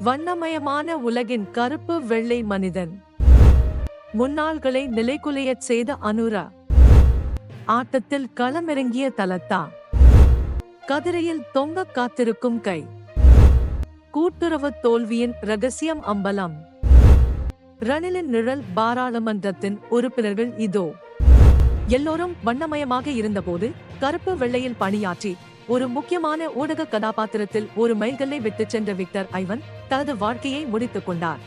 வண்ணமயமான உலகின் கருப்பு வெள்ளை மனிதன். முன்னாள்களை நிலைகுலையச் செய்த அனுரா. ஆட்டத்தில் களமிறங்கிய தலத்தா. கதிரையில் தொங்க காத்திருக்கும் கை. கூட்டுறவு தோல்வியின் ரகசியம் அம்பலம். ரணிலின் நிழல் பாராளுமன்றத்தின் உறுப்பினர்கள் இதோ. எல்லோரும் வண்ணமயமாக இருந்தபோது கருப்பு வெள்ளையில் பணியாற்றி ஒரு முக்கியமான ஊடக கதாபாத்திரத்தில் ஒரு மைல்கல்லை விட்டுச் சென்ற விக்டர் ஐவன் தனது வாழ்க்கையை முடித்துக் கொண்டார்.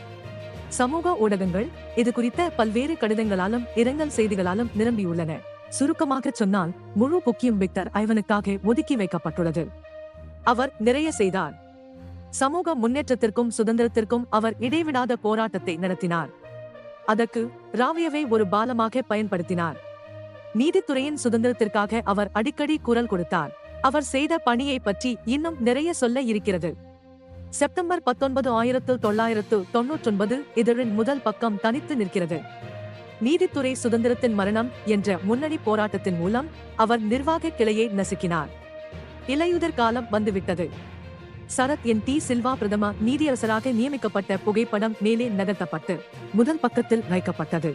சமூக ஊடகங்கள் இது குறித்த பல்வேறு கடிதங்களாலும் இரங்கல் செய்திகளாலும் நிரம்பியுள்ளன. சுருக்கமாக சொன்னால் முழு புக்கியும் விக்டர் ஐவனுக்காக ஒதுக்கி வைக்கப்பட்டுள்ளது. அவர் நிறைய செய்தார். சமூக முன்னேற்றத்திற்கும் சுதந்திரத்திற்கும் அவர் இடைவிடாத போராட்டத்தை நடத்தினார். அதற்கு ராவியவை ஒரு பாலமாக பயன்படுத்தினார். நீதித்துறையின் சுதந்திரத்திற்காக அவர் அடிக்கடி குரல் கொடுத்தார். அவர் செய்த பணியை பற்றி இன்னும் நிறைய சொல்ல இருக்கிறது. செப்டம்பர் 19, 1999 இதழின் முதல் பக்கம் தனித்து நிற்கிறது. நீதித்துறை சுதந்திரத்தின் மரணம் என்ற முன்னணி போராட்டத்தின் மூலம் அவர் நிர்வாக கிளையை நசுக்கினார். இலையுதிர் காலம் வந்துவிட்டது. சரத் என் டி சில்வா பிரதம நீதியரசராக நியமிக்கப்பட்ட புகைப்படம் மேலே நகர்த்தப்பட்டு முதல் பக்கத்தில் வைக்கப்பட்டது.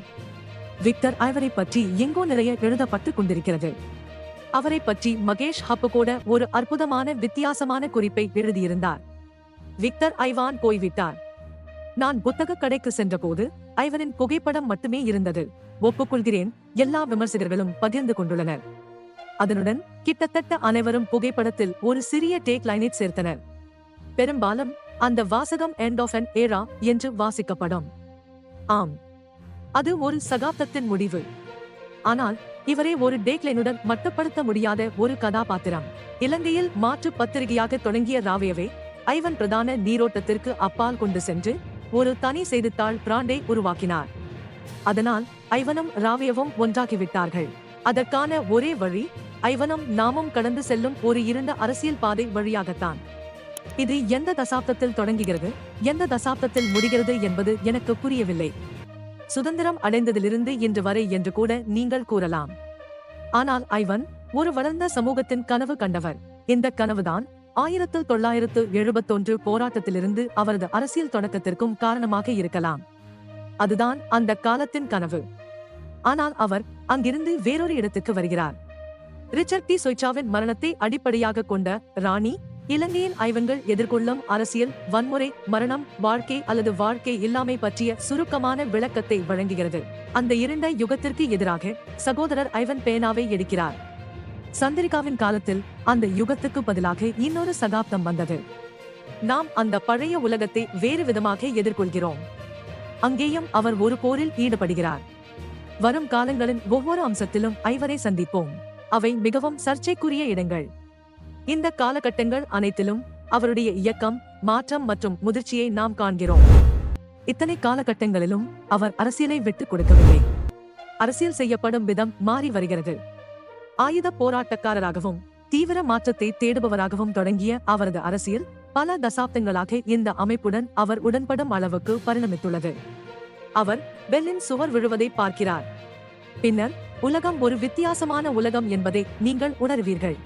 விக்டர் ஐவரை பற்றி எங்கோ நிறைய எழுதப்பட்டு கொண்டிருக்கிறது. அவரை பற்றி மகேஷ் ஹப்பு கூட ஒரு அற்புதமான வித்தியாசமான குறிப்பை எழுதியிருந்தார். விக்டர் ஐவான் போய்விட்டார். நான் புத்தக கடைக்கு சென்றபோது ஐவனின் புகைப்படம் மட்டுமே இருந்தது. ஒப்புக்கொள்கிறேன், எல்லா விமர்சகர்களும் பகிர்ந்து கொண்டுள்ளனர். அதனுடன் கிட்டத்தட்ட அனைவரும் புகைப்படத்தில் ஒரு சிறிய டேக் லைனை சேர்த்தனர். பெரும்பாலும் அந்த வாசகம் எண்ட் ஆஃப் அன் ஏரா என்று வாசிக்கப்படும். ஆம், அது ஒரு சகாப்தத்தின் முடிவு. ஆனால் இவரே ஒரு டேக்லைனுடன் மட்டுப்படுத்த முடியாத ஒரு கதாபாத்திரம். இலங்கையில் மாற்று பத்திரிகையாக தொடங்கிய ராவியவை ஐவன் பிரதான நீரோட்டத்திற்கு அப்பால் கொண்டு சென்று ஒரு தனி செய்தித்தாள் பிராண்டை உருவாக்கினார். அதனால் ஐவனும் ராவியவும் ஒன்றாகிவிட்டார்கள். அதற்கான ஒரே வழி ஐவனும் நாமும் கடந்து செல்லும் ஒரு இருண்ட அரசியல் பாதை வழியாகத்தான். இது எந்த தசாப்தத்தில் தொடங்குகிறது, எந்த தசாப்தத்தில் முடிகிறது என்பது எனக்கு புரியவில்லை. சுதந்திரம் அடைந்ததிலிருந்து இன்று வரை என்று கூட நீங்கள் கூறலாம். ஆனால் ஐவன் ஒரு வளர்ந்த சமூகத்தின் கனவு கண்டவர். இந்த கனவுதான் 1971 போராட்டத்திலிருந்து அவரது அரசியல் தொடக்கத்திற்கும் காரணமாக இருக்கலாம். அதுதான் அந்த காலத்தின் கனவு. ஆனால் அவர் அங்கிருந்து வேறொரு இடத்துக்கு வருகிறார். ரிச்சர்ட் டி சொய்சாவின் மரணத்தை அடிப்படையாக கொண்ட ராணி இலங்கையின் ஐவன்கள் எதிர்கொள்ளும் அரசியல், வன்முறை, மரணம், வாழ்க்கை அல்லது வாழ்க்கை இல்லாமை பற்றிய சுருக்கமான விளக்கத்தை வழங்குகிறது. அந்த இருண்ட யுகத்திற்கு எதிராக சகோதரர் ஐவன் பேனாவை எடுக்கிறார். சந்திரிகாவின் காலத்தில் அந்த யுகத்துக்கு பதிலாக இன்னொரு சகாப்தம் வந்தது. நாம் அந்த பழைய உலகத்தை வேறு விதமாக எதிர்கொள்கிறோம். அங்கேயும் அவர் ஒரு போரில் ஈடுபடுகிறார். வரும் காலங்களின் ஒவ்வொரு அம்சத்திலும் ஐவரை சந்திப்போம். அவை மிகவும் சர்ச்சைக்குரிய இடங்கள். இந்த காலகட்டங்கள் அனைத்திலும் அவருடைய இயக்கம், மாற்றம் மற்றும் முதிர்ச்சியை நாம் காண்கிறோம். இத்தனை காலகட்டங்களிலும் அவர் அரசியலை விட்டுக் கொடுக்கவில்லை. அரசியல் செய்யப்படும் விதம் மாறி வருகிறது. ஆயுத போராட்டக்காரராகவும் தீவிர மாற்றத்தை தேடுபவராகவும் தொடங்கிய அவரது அரசியல் பல தசாப்தங்களாக இந்த அமைப்புடன் அவர் உடன்படும் அளவுக்கு பரிணமித்துள்ளது. அவர் பெர்லின் சுவர் விழுவதை பார்க்கிறார். பின்னர் உலகம் ஒரு வித்தியாசமான உலகம் என்பதை நீங்கள் உணர்வீர்கள்.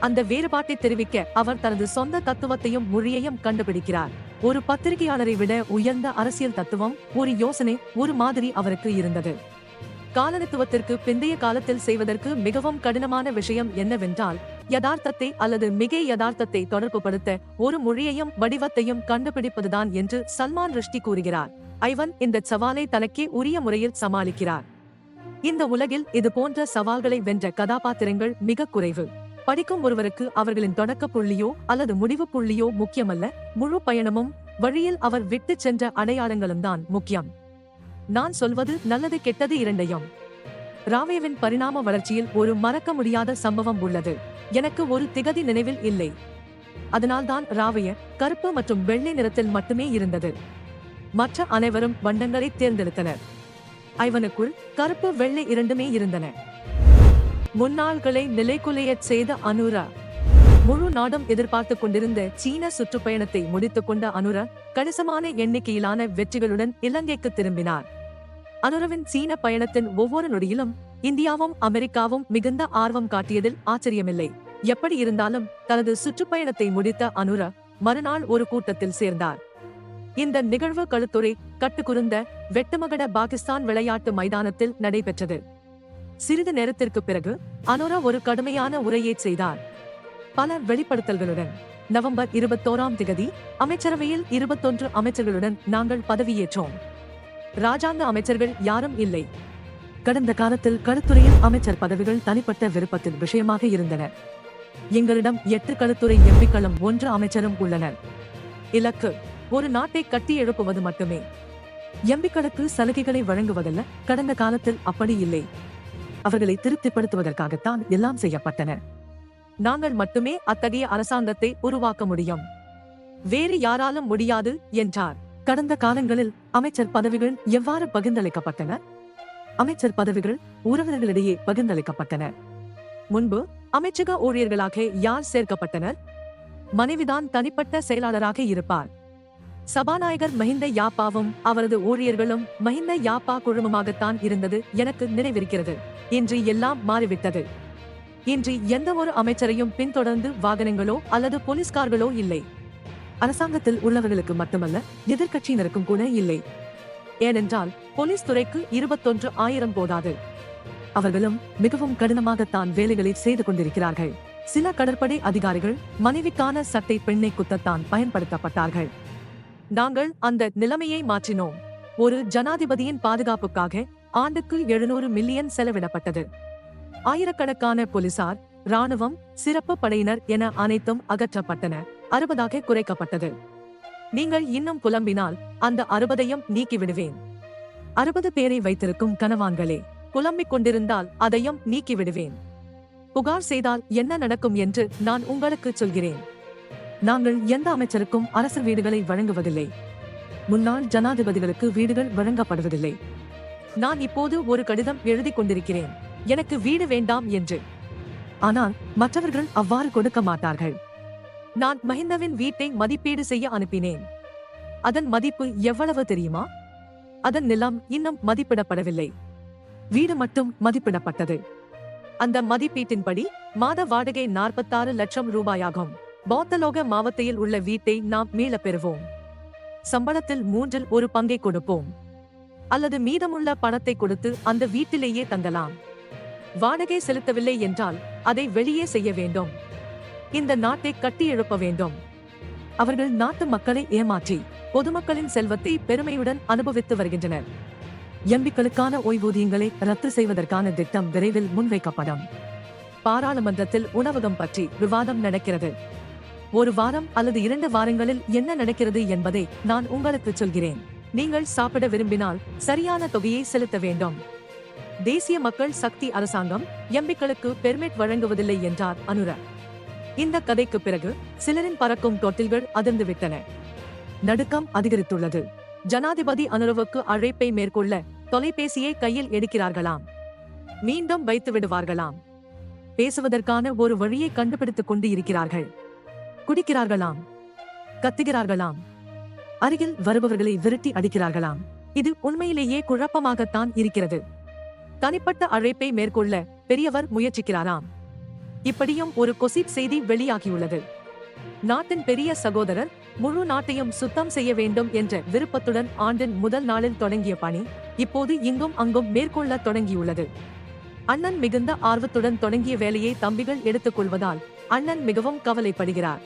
அந்த வேறுபாட்டை தெரிவிக்க அவர் தனது சொந்த தத்துவத்தையும் மொழியையும் கண்டுபிடிக்கிறார். ஒரு பத்திரிகையாளரை விட உயர்ந்த அரசியல் தத்துவம், ஒரு யோசனை, ஒரு மாதிரி அவருக்கு இருந்தது. காலனித்துவத்திற்கு பிந்தைய காலத்தில் செய்வதற்கு மிகவும் கடினமான விஷயம் என்னவென்றால் யதார்த்தத்தை அல்லது மிகை யதார்த்தத்தை தொடர்புபடுத்த ஒரு மொழியையும் வடிவத்தையும் கண்டுபிடிப்பதுதான் என்று சல்மான் ருஷ்டி கூறுகிறார். ஐவன் இந்த சவாலை தனக்கே உரிய முறையில் சமாளிக்கிறார். இந்த உலகில் இது போன்ற சவால்களை வென்ற கதாபாத்திரங்கள் மிக குறைவு. படிக்கும் ஒருவருக்கு அவர்களின் தொடக்க புள்ளியோ அல்லது முடிவு புள்ளியோ முக்கியமல்ல, முழு பயணமும் வழியில் அவர் விட்டு சென்ற அடையாளங்களும் தான் முக்கியம். நான் சொல்வது நல்லது கெட்டது இரண்டையும். ராவேவின் பரிணாம வளர்ச்சியில் ஒரு மறக்க முடியாத சம்பவம் உள்ளது. எனக்கு ஒரு திகதி நினைவில் இல்லை. அதனால்தான் ராவைய கருப்பு மற்றும் வெள்ளை நிறத்தில் மட்டுமே இருந்தது. மற்ற அனைவரும் வண்ணங்களை தேர்ந்தெடுத்தனர். ஐவனுக்குள் கருப்பு வெள்ளை இரண்டுமே இருந்தன. முன்னாள்களை நிலைகுலையச் செய்த அனுரா. முழு நாடும் எதிர்பார்த்துக் கொண்டிருந்த சீன சுற்றுப்பயணத்தை முடித்துக் கொண்ட அனுரா கணிசமான எண்ணிக்கையிலான வெற்றிகளுடன் இலங்கைக்கு திரும்பினார். அனுராவின் சீன பயணத்தின் ஒவ்வொரு நொடியிலும் இந்தியாவும் அமெரிக்காவும் மிகுந்த ஆர்வம் காட்டியதில் ஆச்சரியமில்லை. எப்படி இருந்தாலும் தனது சுற்றுப்பயணத்தை முடித்த அனுரா மறுநாள் ஒரு கூட்டத்தில் சேர்ந்தார். இந்த நிகழ்வு களுத்துறை கட்டுக்குருந்த வெட்டுமகட பாகிஸ்தான் விளையாட்டு மைதானத்தில் நடைபெற்றது. சிறிது நேரத்திற்கு பிறகு அனுரா ஒரு கடுமையான உரையை செய்தார். பல வெளிப்படுத்தல்களுடன் நவம்பர் 21 அமைச்சரவையில் 21 அமைச்சர்களுடன் நாங்கள் பதவியேற்றோம். ராஜாங்க அமைச்சர்கள் யாரும் இல்லை. கடந்த காலத்தில் களுத்துறையில் அமைச்சர் பதவிகள் தனிப்பட்ட விருப்பத்தின் விஷயமாக இருந்தன. எங்களிடம் 8 களுத்துறை எம்பிக்களும் 1 அமைச்சரும் உள்ளனர். இலக்கு ஒரு நாட்டை கட்டி எழுப்புவது மட்டுமே. எம்பிக்களுக்கு சலுகைகளை வழங்குவதல்ல. கடந்த காலத்தில் அப்படி இல்லை. அவர்களை திருப்திப்படுத்துவதற்காகத்தான் எல்லாம் செய்யப்பட்டன. நாங்கள் மட்டுமே அத்தகைய அரசாங்கத்தை உருவாக்க முடியும். வேறு யாராலும் முடியாது என்றார். கடந்த காலங்களில் அமைச்சர் பதவிகள் எவ்வாறு பகிர்ந்தளிக்கப்பட்டன? அமைச்சர் பதவிகள் உறவினர்களிடையே பகிர்ந்தளிக்கப்பட்டன. முன்பு அமைச்சக ஊழியர்களாக யார் சேர்க்கப்பட்டனர்? மனைவிதான் தனிப்பட்ட செயலாளராக இருப்பார். சபாநாயகர் மஹிந்த யாப்பாவும் அவரது ஊழியர்களும் மஹிந்த யாப்பா குழுமமாகத்தான் இருந்தது எனக்கு நினைவிருக்கிறது. இன்று எல்லாம் மாறிவிட்டது. இன்று எந்த ஒரு அமைச்சரையும் பின்தொடர்ந்து வாகனங்களோ அல்லது போலீஸ்கார்களோ இல்லை. அரசாங்கத்தில் உள்ளவர்களுக்கு மட்டுமல்ல, எதிர்க்கட்சியினருக்கும் கூட இல்லை. ஏனென்றால் போலீஸ் துறைக்கு 21,000 போதாது. அவர்களும் மிகவும் கடினமாகத்தான் வேலைகளை செய்து கொண்டிருக்கிறார்கள். சில கடற்படை அதிகாரிகள் மனைவிக்கான சட்டை பெண்ணை குத்தத்தான் பயன்படுத்தப்பட்டார்கள். நாங்கள் அந்த நிலைமையை மாற்றினோம். ஒரு ஜனாதிபதியின் பாதுகாப்புக்காக ஆண்டுக்கு 700 மில்லியன் செலவிடப்பட்டது. ஆயிரக்கணக்கான போலீசார், ராணுவம், சிறப்பு படையினர் என அனைத்தும் அகற்றப்பட்டன. 60 குறைக்கப்பட்டது. நீங்கள் இன்னும் புலம்பினால் அந்த 60ஐயும் நீக்கிவிடுவேன். 60 பேரை வைத்திருக்கும் கனவான்களே, புலம்பிக் கொண்டிருந்தால் அதையும் நீக்கிவிடுவேன். புகார் செய்தால் என்ன நடக்கும் என்று நான் உங்களுக்கு சொல்கிறேன். நாங்கள் எந்த அமைச்சருக்கும் அரசு வீடுகளை வழங்குவதில்லை. முன்னாள் ஜனாதிபதிகளுக்கு வீடுகள் வழங்கப்படுவதில்லை. நான் இப்போது ஒரு கடிதம் எழுதி கொண்டிருக்கிறேன், எனக்கு வீடு வேண்டாம் என்று. ஆனால் மற்றவர்கள் அவ்வாறு கொடுக்க மாட்டார்கள். நான் மஹிந்தவின் வீட்டை மதிப்பீடு செய்ய அனுப்பினேன். அதன் மதிப்பு எவ்வளவு தெரியுமா? அதன் நிலம் இன்னும் மதிப்பிடப்படவில்லை. வீடு மட்டும் மதிப்பிடப்பட்டது. அந்த மதிப்பீட்டின்படி மாத வாடகை 46 லட்சம் ரூபாயாகும். பௌத்தலோக மாவட்டத்தில் உள்ள வீட்டை நாம் மீள பெறுவோம். சம்பளத்தில் 3இல் 1 பங்கை கொடுப்போம். அல்லது மீதமுள்ள பணத்தை கொடுத்து அந்த வீட்டிலேயே தங்கலாம். வாடகை செலுத்தவில்லை என்றால் அதை வெளியே செய்ய வேண்டும். இந்த நாட்டை கட்டி எழுப்ப வேண்டும். அவர்கள் நாட்டு மக்களை ஏமாற்றி பொதுமக்களின் செல்வத்தை பெருமையுடன் அனுபவித்து வருகின்றனர். எம்பிக்களுக்கான ஓய்வூதியங்களை ரத்து செய்வதற்கான திட்டம் விரைவில் முன்வைக்கப்படும். பாராளுமன்றத்தில் உணவகம் பற்றி விவாதம் நடக்கிறது. 1 வாரம் அல்லது 2 வாரங்களில் என்ன நடக்கிறது என்பதை நான் உங்களுக்கு சொல்கிறேன். நீங்கள் சாப்பிட விரும்பினால் சரியான தொகையை செலுத்த வேண்டும். தேசிய மக்கள் சக்தி அரசாங்கம் எம்பிக்களுக்கு பெர்மிட் வழங்குவதில்லை என்றார் அனுரா. இந்த கதைக்கு பிறகு சிலரின் பறக்கும் தொட்டில்கள் அதிர்ந்துவிட்டன. நடுக்கம் அதிகரித்துள்ளது. ஜனாதிபதி அனுரவுக்கு அழைப்பை மேற்கொள்ள தொலைபேசியை கையில் எடுக்கிறார்களாம். மீண்டும் வைத்து விடுவார்களாம். பேசுவதற்கான ஒரு வழியை கண்டுபிடித்துக் கொண்டு இருக்கிறார்கள். குடிக்கிறார்களாம், கத்துகிறார்களாம், அருகில் வருபவர்களை விரட்டி அடிக்கிறார்களாம். இது உண்மையிலேயே குழப்பமாகத்தான் இருக்கிறது. தனிப்பட்ட அழைப்பை மேற்கொள்ள பெரியவர் முயற்சிக்கிறாராம். இப்படியும் ஒரு கொசிப் செய்தி வெளியாகியுள்ளது. நாட்டின் பெரிய சகோதரர் முழு நாட்டையும் சுத்தம் செய்ய வேண்டும் என்ற விருப்பத்துடன் ஆண்டின் முதல் நாளில் தொடங்கிய பணி இப்போது இங்கும் அங்கும் மேற்கொள்ள தொடங்கியுள்ளது. அண்ணன் மிகுந்த ஆர்வத்துடன் தொடங்கிய வேலையை தம்பிகள் எடுத்துக் கொள்வதால் அண்ணன் மிகவும் கவலைப்படுகிறார்.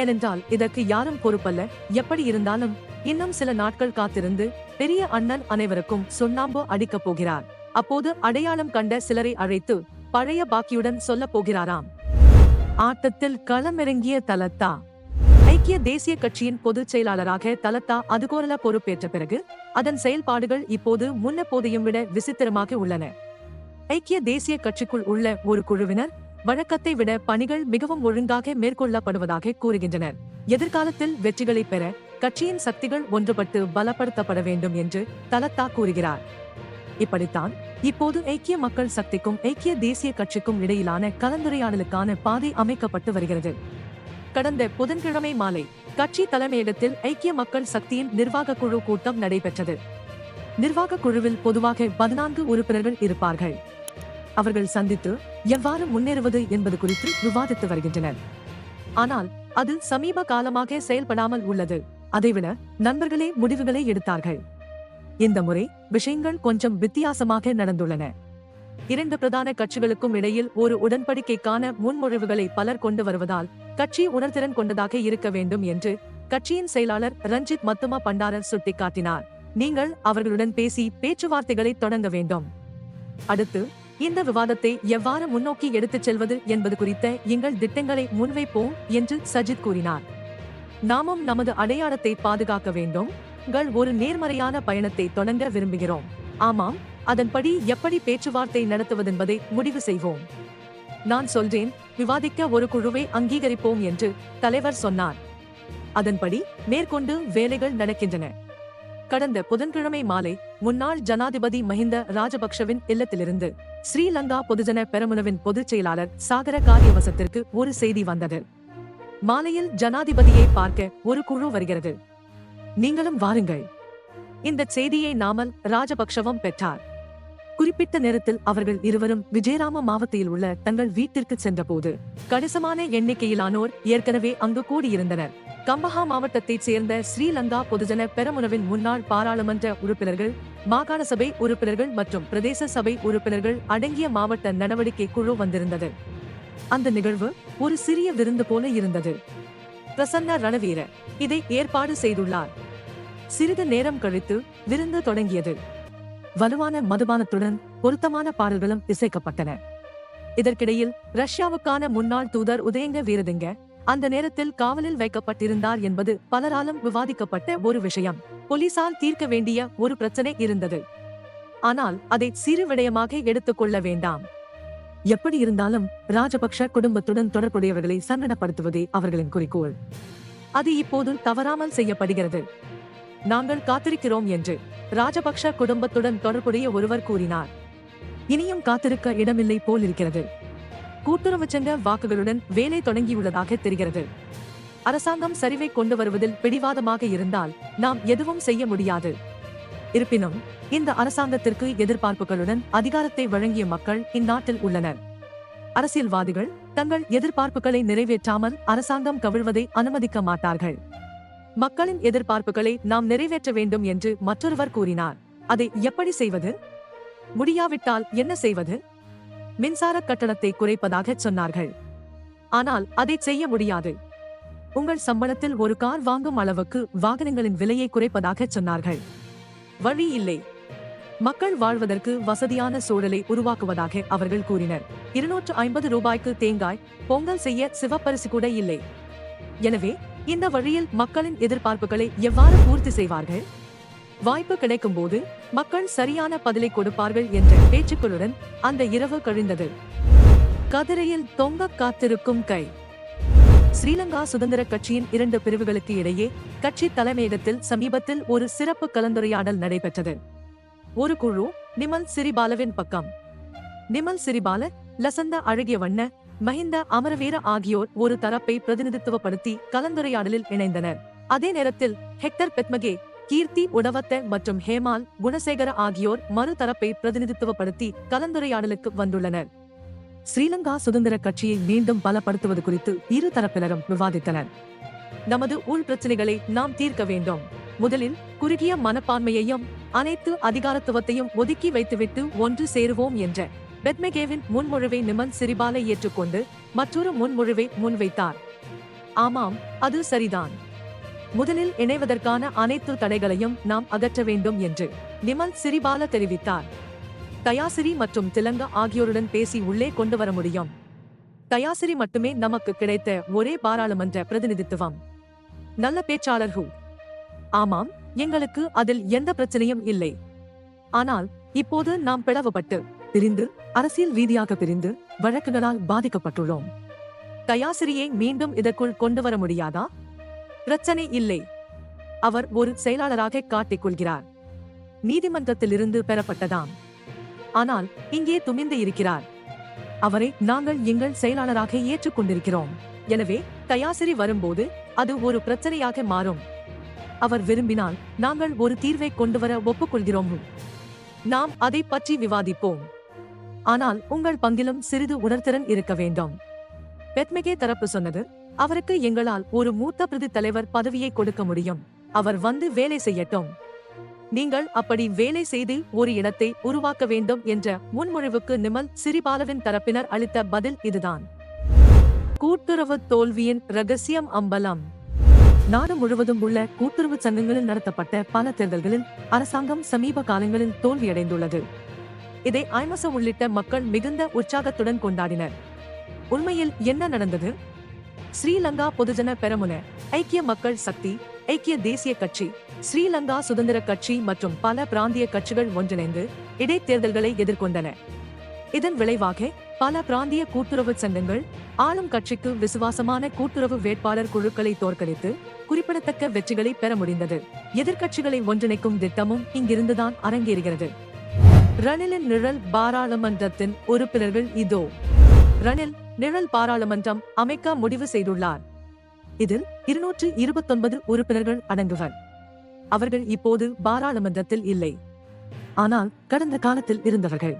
ஏனென்றால் இதற்கு யாரும் பொறுப்பல்ல. எப்படி இருந்தாலும் இன்னும் சில நாட்கள் காத்திருந்து பெரிய அண்ணன் அனைவருக்கும் சுண்ணாம்பு அடிக்கப் போகிறார். அப்போது அடையாளம் கண்ட சிலரை அழைத்து பழைய பாக்கியுடன் சொல்ல போகிறாராம். ஆட்டத்தில் களமிறங்கிய தலத்தா. ஐக்கிய தேசிய கட்சியின் பொதுச் செயலாளராக தலத்தா அதுகோரல பொறுப்பேற்ற பிறகு அதன் செயல்பாடுகள் இப்போது முன்னெப்போதையும் விட விசித்திரமாக உள்ளன. ஐக்கிய தேசிய கட்சிக்குள் உள்ள ஒரு குழுவினர் வழக்கத்தை விட பணிகள் மிகவும் ஒழுங்காக மேற்கொள்ளப்படுவதாக கூறுகின்றனர். எதிர்காலத்தில் வெற்றிகளை பெற கட்சியின் சக்திகள் ஒன்றுபட்டு பலப்படுத்தப்பட வேண்டும் என்று தலத்தா கூறுகிறார். இப்படித்தான் இப்போது ஐக்கிய மக்கள் சக்திக்கும் ஐக்கிய தேசிய கட்சிக்கும் இடையிலான கலந்துரையாடலுக்கான பாதை அமைக்கப்பட்டு வருகிறது. கடந்த புதன்கிழமை மாலை கட்சி தலைமையகத்தில் ஐக்கிய மக்கள் சக்தியின் நிர்வாக குழு கூட்டம் நடைபெற்றது. நிர்வாக குழுவில் பொதுவாக 14 உறுப்பினர்கள் இருப்பார்கள். அவர்கள் சந்தித்து எவ்வாறு முன்னேறுவது என்பது குறித்து விவாதித்து வருகின்றனர். ஆனால் அது சமீப காலமாக செயல்படாமல் உள்ளது. அதைவிட நண்பர்களே முடிவுகளை எடுத்தார்கள். இந்த முறை விஷயங்கள் கொஞ்சம் வித்தியாசமாக நடந்துள்ளன. இரண்டு பிரதான கட்சிகளுக்கும் இடையில் ஒரு உடன்படிக்கைக்கான முன்மொழிவுகளை பலர் கொண்டு வருவதால் கட்சி உணர்திறன் கொண்டதாக இருக்க வேண்டும் என்று கட்சியின் செயலாளர் ரஞ்சித் மத்துமா பண்டார சுட்டிக்காட்டினார். நீங்கள் அவர்களுடன் பேசி பேச்சுவார்த்தைகளை தொடங்க வேண்டும். அடுத்து இந்த விவாதத்தை எவ்வாறு முன்னோக்கி எடுத்துச் செல்வது என்பது குறித்த எங்கள் திட்டங்களை முன்வைப்போம் என்று சஜித் கூறினார். நாமும் நமது அடையாளத்தை பாதுகாக்க வேண்டும். ஒரு நேர்மறையான பயணத்தை தொடங்க விரும்புகிறோம். ஆமாம், அதன்படி எப்படி பேச்சுவார்த்தை நடத்துவதென்பதை முடிவு செய்வோம். நான் சொல்றேன், விவாதிக்க ஒரு குழுவை அங்கீகரிப்போம் என்று தலைவர் சொன்னார். அதன்படி மேற்கொண்டு வேலைகள் நடக்கின்றன. கடந்த புதன்கிழமை மாலை முன்னாள் ஜனாதிபதி மஹிந்த ராஜபக்ஷவின் இல்லத்திலிருந்து ஸ்ரீலங்கா பொதுஜன பெரமுனவின் பொதுச் செயலாளர் சாகர காரியவசத்திற்கு ஒரு செய்தி வந்தது. மாலையில் ஜனாதிபதியை பார்க்க ஒரு குழு வருகிறது. நீங்களும் வாருங்கள். இந்த செய்தியை நாமல் ராஜபக்ஷவும் பெற்றார். குறிப்பிட்ட நேரத்தில் அவர்கள் இருவரும் விஜயராம மாவட்டத்தில் உள்ள தங்கள் வீட்டிற்கு சென்றபோது கணிசமான எண்ணிக்கையிலானோர் ஏற்கனவே அங்கு கூடியிருந்தனர். கம்பஹா மாவட்டத்தைச் சேர்ந்த ஸ்ரீலங்கா பொதுஜன பெரமுனவின் முன்னாள் பாராளுமன்ற உறுப்பினர்கள், மாகாண சபை உறுப்பினர்கள் மற்றும் பிரதேச சபை உறுப்பினர்கள் அடங்கிய மாவட்ட நடவடிக்கை குழு வந்திருந்தது. அந்த நிகழ்வு ஒரு சிறிய விருந்து போல இருந்தது. பிரசன்ன ரணவீர இதை ஏற்பாடு செய்துள்ளார். சிறிது நேரம் கழித்து விருந்து தொடங்கியது. வலுவான மதுபானத்துடன் பொருத்தமான பாடல்களும் இசைக்கப்பட்டன. இதற்கிடையில் ரஷ்யாவுக்கான முன்னாள் தூதர் உதயங்க வீரதிங்க அந்த நேரத்தில் காவலில் வைக்கப்பட்டிருந்தார் என்பது பலராலும் விவாதிக்கப்பட்ட ஒரு விஷயம். போலீசால் தீர்க்க வேண்டிய ஒரு பிரச்சனை இருந்தது. ஆனால் அதை சிறு விடயமாக எடுத்துக்கொள்ள வேண்டாம். எப்படி இருந்தாலும் ராஜபக்ஷ குடும்பத்துடன் தொடர்புடையவர்களை சங்கடப்படுத்துவதே அவர்களின் குறிக்கோள். அது இப்போது தவறாமல் செய்யப்படுகிறது. நாங்கள் காத்திருக்கிறோம் என்று ராஜபக்ஷ குடும்பத்துடன் தொடர்புடைய ஒருவர் கூறினார். இனியும் காத்திருக்க இடமில்லை போல் இருக்கிறது. கூட்டுறவு சங்க வாக்குகளுடன் வேலை தொடங்கியுள்ளதாக தெரிகிறது. அரசாங்கம் சரிவை கொண்டு வருவதில் பிடிவாதமாக இருந்தால் நாம் எதுவும் செய்ய முடியாது. இருப்பினும் இந்த அரசாங்கத்திற்கு எதிர்பார்ப்புகளுடன் அதிகாரத்தை வழங்கிய மக்கள் இந்நாட்டில் உள்ளனர். அரசியல்வாதிகள் தங்கள் எதிர்பார்ப்புகளை நிறைவேற்றாமல் அரசாங்கம் கவிழ்வதை அனுமதிக்க மாட்டார்கள். மக்களின் எதிர்பார்ப்புகளை நாம் நிறைவேற்ற வேண்டும் என்று மற்றொருவர் கூறினார். அதை எப்படி செய்வது? முடியாவிட்டால் என்ன செய்வது? மின்சார கட்டணத்தை குறைப்பதாக சொன்னார்கள். ஆனால் அதை செய்ய முடியாது. உங்கள் சம்பளத்தில் ஒரு கார் வாங்கும் அளவுக்கு வாகனங்களின் விலையை குறைப்பதாக சொன்னார்கள். வழி இல்லை. மக்கள் வாழ்வதற்கு வசதியான சூழலை உருவாக்குவதாக அவர்கள் கூறினர். 250 ரூபாய்க்கு தேங்காய் பொங்கல் செய்ய சிவப்பரிசி கூட இல்லை. எனவே இந்த வழியில் மக்களின் எதிர்பார்ப்புகளை எவ்வாறு பூர்த்தி செய்வார்கள்? வாய்ப்பு கிடைக்கும் போது மக்கள் சரியான பதிலை கொடுப்பார்கள் என்ற பேச்சுக்களுடன் அந்த இரவு கழிந்தது. கதிரையில் தொங்க காத்திருக்கும் கை. ஸ்ரீலங்கா சுதந்திர கட்சியின் 2 பிரிவுகளுக்கு இடையே கட்சி தலைமையகத்தில் சமீபத்தில் ஒரு சிறப்பு கலந்துரையாடல் நடைபெற்றது. ஒரு குழு நிமல் சிறிபாலவின் பக்கம். நிமல் சிறிபால, லசந்த அழகியவண்ண, மஹிந்த அமரவீர ஆகியோர் ஒரு தரப்பை பிரதிநிதித்துவப்படுத்தி கலந்துரையாடலில் இணைந்தனர். அதே நேரத்தில் ஹெக்டர் பெத்மகே, கீர்த்தி உடவத்த மற்றும் ஹேமால் குணசேகர ஆகியோர் மறு தரப்பை பிரதிநிதித்துவப்படுத்தி கலந்துரையாடலுக்கு வந்துள்ளனர். ஸ்ரீலங்கா சுதந்திர கட்சியை மீண்டும் பலப்படுத்துவது குறித்து இரு தரப்பினரும் விவாதித்தனர். நமது உள் பிரச்சனைகளை நாம் தீர்க்க வேண்டும். முதலில் குறுகிய மனப்பான்மையையும் அனைத்து அதிகாரத்துவத்தையும் ஒதுக்கி வைத்துவிட்டு ஒன்று சேருவோம் என்ற பெத்மெகேவின் முன்மொழிவை நிமல் சிறிபால ஏற்றுக்கொண்டு மற்றொரு முன்மொழிவை முன்வைத்தார். ஆமாம், அது சரிதான். முதலில் இணைவதற்கான அனைத்து தடைகளையும் நாம் அகற்ற வேண்டும் என்று நிமல் சிறிபால தெரிவித்தார். தயாசிரி மற்றும் திலங்கா ஆகியோருடன் பேசி உள்ளே கொண்டு வர முடியும். தயாசிரி மட்டுமே நமக்கு கிடைத்த ஒரே பாராளுமன்ற பிரதிநிதித்துவம். நல்ல பேச்சாளர்கள். ஆமாம், எங்களுக்கு அதில் எந்த பிரச்சனையும் இல்லை. ஆனால் இப்போது நாம் பிளவுபட்டு பிரிந்து அரசியல் ரீதியாக பிரிந்து வழக்குகளால் பாதிக்கப்பட்டுள்ளோம். தயாசிரியை மீண்டும் இதற்குள் கொண்டு வர முடியாதா? பிரச்சனை இல்லை. அவர் ஒரு செயலாளராக காட்டிக் கொள்கிறார். நீதிமன்றத்திலிருந்து பெறப்பட்டதாம். ஆனால் இங்கே துணிந்து இருக்கிறார். அவரை நாங்கள் எங்கள் செயலாளராக ஏற்றுக்கொண்டிருக்கிறோம். எனவே தயாசிரி வரும்போது அது ஒரு பிரச்சனையாக மாறும். அவர் விரும்பினால் நாங்கள் ஒரு தீர்வை கொண்டுவர ஒப்புக்கொள்கிறோம். நாம் அதை பற்றி விவாதிப்போம். ஆனால் உங்கள் பங்கிலும் சிறிது உணர்திறன் இருக்க வேண்டும். பெத்மெகே தரப்பு சொன்னது, அவருக்கு எங்களால் ஒரு மூத்த பிரதி தலைவர் பதவியை கொடுக்க முடியும். அவர் வந்து வேலை செய்யட்டும். நீங்கள் அப்படி வேலை செய்து ஒரு இடத்தை உருவாக்க வேண்டும் என்ற முன்மொழிவுக்கு நிமல் சிறிபாலவின் தரப்பினர் அளித்த பதில் இதுதான். கூட்டுறவு தோல்வியின் ரகசியம் அம்பலம். நாடு முழுவதும் உள்ள கூட்டுறவு சங்கங்களில் நடத்தப்பட்ட பல தேர்தல்களில் அரசாங்கம் சமீப காலங்களில் தோல்வியடைந்துள்ளது. இதை ஐமச உள்ளிட்ட மக்கள் மிகுந்த உற்சாகத்துடன் கொண்டாடினர். உண்மையில் என்ன நடந்தது? ஸ்ரீலங்கா பொதுஜன பெரமுன, ஐக்கிய மக்கள் சக்தி, ஐக்கிய தேசிய கட்சி, ஸ்ரீலங்கா சுதந்திர கட்சி மற்றும் பல பிராந்திய கட்சிகள் ஒன்றிணைந்து இடைத்தேர்தல்களை எதிர்கொண்டன. இதன் விளைவாக பல பிராந்திய கூட்டுறவு சங்கங்கள் ஆளும் கட்சிக்கு விசுவாசமான கூட்டுறவு வேட்பாளர் குழுக்களை தோற்கடித்து குறிப்பிடத்தக்க வெற்றிகளை பெற முடிந்தது. எதிர்க்கட்சிகளை ஒன்றிணைக்கும் திட்டமும் இங்கிருந்துதான் அரங்கேறுகிறது. ரணிலின் நிழல் பாராளுமன்றத்தின் உறுப்பினர்கள் இதோ. ரணில் நிழல் பாராளுமன்றம் அமைக்க முடிவு செய்துள்ளார். இதில் 229 உறுப்பினர்கள் அடங்குவர். அவர்கள் இப்போது பாராளுமன்றத்தில் இல்லை, ஆனால் கடந்த காலத்தில் இருந்தவர்கள்.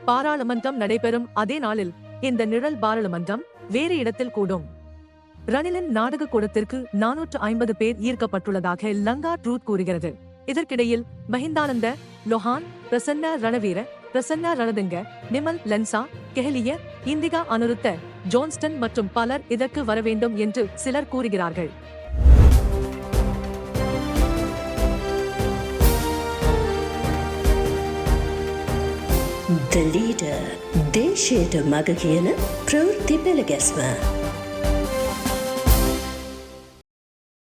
பாராளுமன்றம் நடைபெறும் அதே நாளில் இந்த நிழல் பாராளுமன்றம் வேறு இடத்தில் கூடும். ரணிலின் நாடக கூடத்திற்கு 450 பேர் ஈர்க்கப்பட்டுள்ளதாக லங்கா ட்ரூத் கூறுகிறது. இதற்கிடையில் மஹிந்தானந்த, லொஹான், பிரசன்ன ரணவீர, பிரசன்ன ரணதுங்க, நிமல் லென்சா, கெஹலிய, இந்திகா அனுருத்த, ஜோன்ஸ்டன் மற்றும் பலர் இதற்கு வரவேண்டும் என்று சிலர் கூறுகிறார்கள். The leader, දේශයට මග කියන ප්‍රවෘත්ති පෙළ ගැස්ම